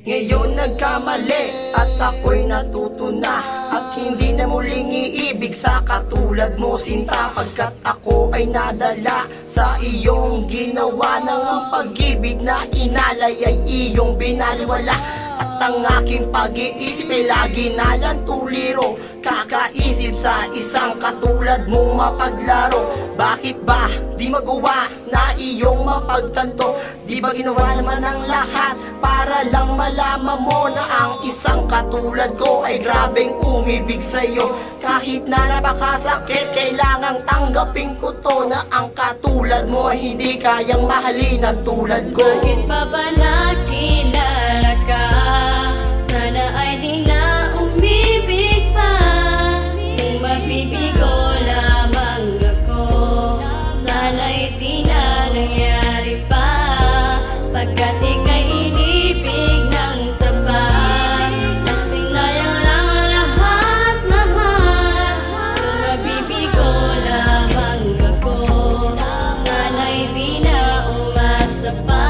Ngayon nagkamali at ako'y natuto na, at hindi na muling iibig sa katulad mo, sinta. Pagkat ako ay nadala sa iyong ginawa, nang ang pag-ibig na inalay ay iyong binaliwala. At ang aking pag-iisip ay lagi na lang tuliro, kakaisip sa isang katulad mo mapaglaro. Bakit ba di magawa na iyong mapagtanto? Di ba ginawa naman ang lahat para lang malaman mo na ang isang katulad ko ay grabeng umibig sa'yo? Kahit na napakasakit, kailangang tanggapin ko to, na ang katulad mo ay hindi kayang mahalin ang tulad ko. Bakit pa ba nakilala ka? Sana ay di na umibig pa. Kung mabibigo lamang ako, sana'y di na nangyari pa. Pagkat ika'y inibig ng tapat, at sinayang lang lahat-lahat. Kung mabibigo lamang ako, sana'y di na umasa pa.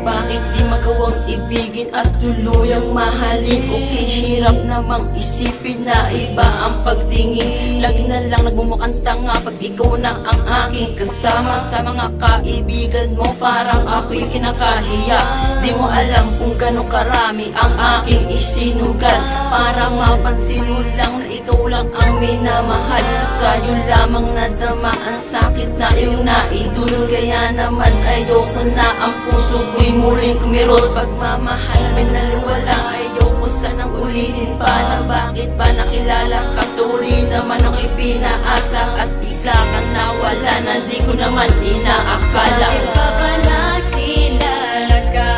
Bakit di magawang ibigin at tuluyang mahalin? Okay, hirap namang isipin na iba ang pagtingin. Lagi na lang nagmumukhang tanga pag ikaw na ang aking kasama. Sa mga kaibigan mo parang ako'y kinakahiya. Di mo alam kung gano'ng karami ang aking isinugal, para mapansin mo lang na ikaw lang ang minamahal. Sa'yo lamang nadama ang sakit na iyong naidulog, kaya naman ayoko na ang puso ko'y muling kumirot. Pagmamahal may naliwala, ayoko sanang ulitin pa, na bakit ba nakilala ka? Sorry naman ako'y pinaasa at bigla kang nawala, na di ko naman inaakala. Bakit pa ba nakilala ka?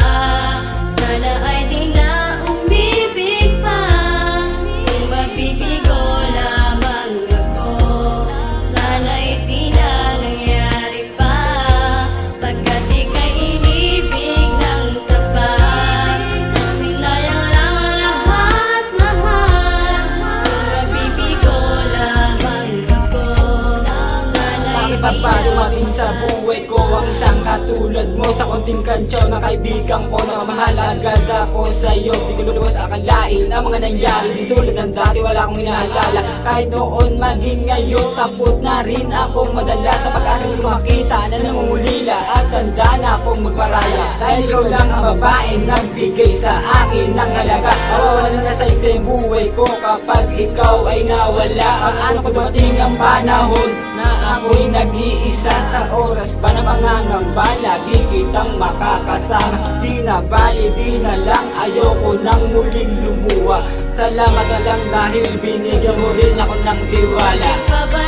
Sana ay di na umibig pa. Kung mabibigo lamang ako, sana'y di na nangyari pa. Pagkat ika'y inibig ng tapat, at sinayang lang lahat-lahat. Kung mabibigo lamang ako, sana'y Bakit pa ba dumating sa buhay ko ang isang katulad mo? Sa konting kantsaw na kaibigan ko, na mamahal agad ako sa'yo. Di ko luluwas akalain ang mga nangyari, di tulad ng dati wala akong inaalala. Kahit noon maging ngayon, takot na rin akong madala sa pag-asa makita na namumulila, at tanda na akong magparaya. Dahil ikaw lang ang babaeng nagbigay sa akin ng halaga. Mawawala na sa isang buhay ko kapag ikaw ay nawala. Paano ko dumating ang panahon na ako'y nag-iisa? Sa oras ba na pangangamba, lagi kitang makakasama. Di na bali, di na lang, ayoko nang muling lumuha. Salamat na lang dahil binigyan mo rin ako ng tiwala. Bakit pa ba